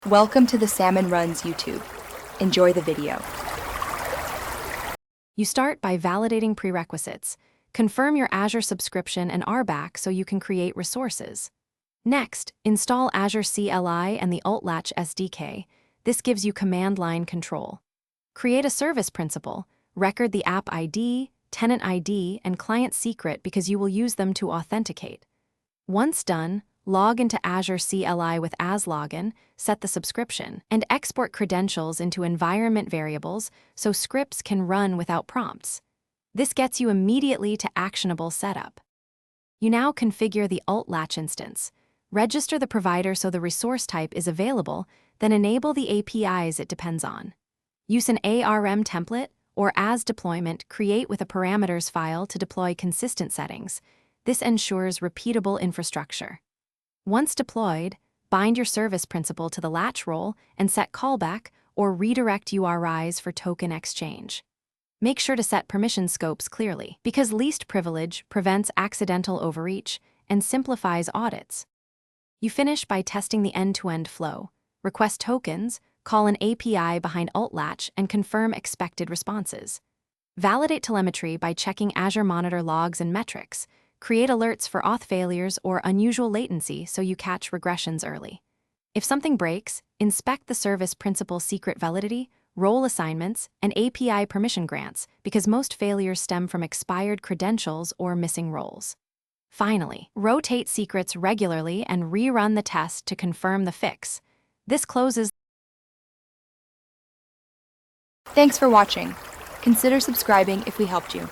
Welcome to the Salmon Runs YouTube. Enjoy the video. You start by validating prerequisites. Confirm your Azure subscription and RBAC so you can create resources. Next, install Azure CLI and the Latch SDK. This gives you command line control. Create a service principal. Record the app ID, tenant ID, and client secret because you will use them to authenticate. Once done, log into Azure CLI with AzLogin, set the subscription, and export credentials into environment variables so scripts can run without prompts. This gets you immediately to actionable setup. You now configure the Latch instance. Register the provider so the resource type is available, then enable the APIs it depends on. Use an ARM template or as deployment, create with a parameters file to deploy consistent settings. This ensures repeatable infrastructure. Once deployed, bind your service principal to the Latch role and set callback or redirect URIs for token exchange. Make sure to set permission scopes clearly, because least privilege prevents accidental overreach and simplifies audits. You finish by testing the end-to-end flow. Request tokens, call an API behind Latch, and confirm expected responses. Validate telemetry by checking Azure Monitor logs and metrics. Create alerts for auth failures or unusual latency so you catch regressions early. If something breaks, inspect the service principal secret validity, role assignments, and API permission grants because most failures stem from expired credentials or missing roles. Finally, rotate secrets regularly and rerun the test to confirm the fix. This closes. Thanks for watching. Consider subscribing if we helped you.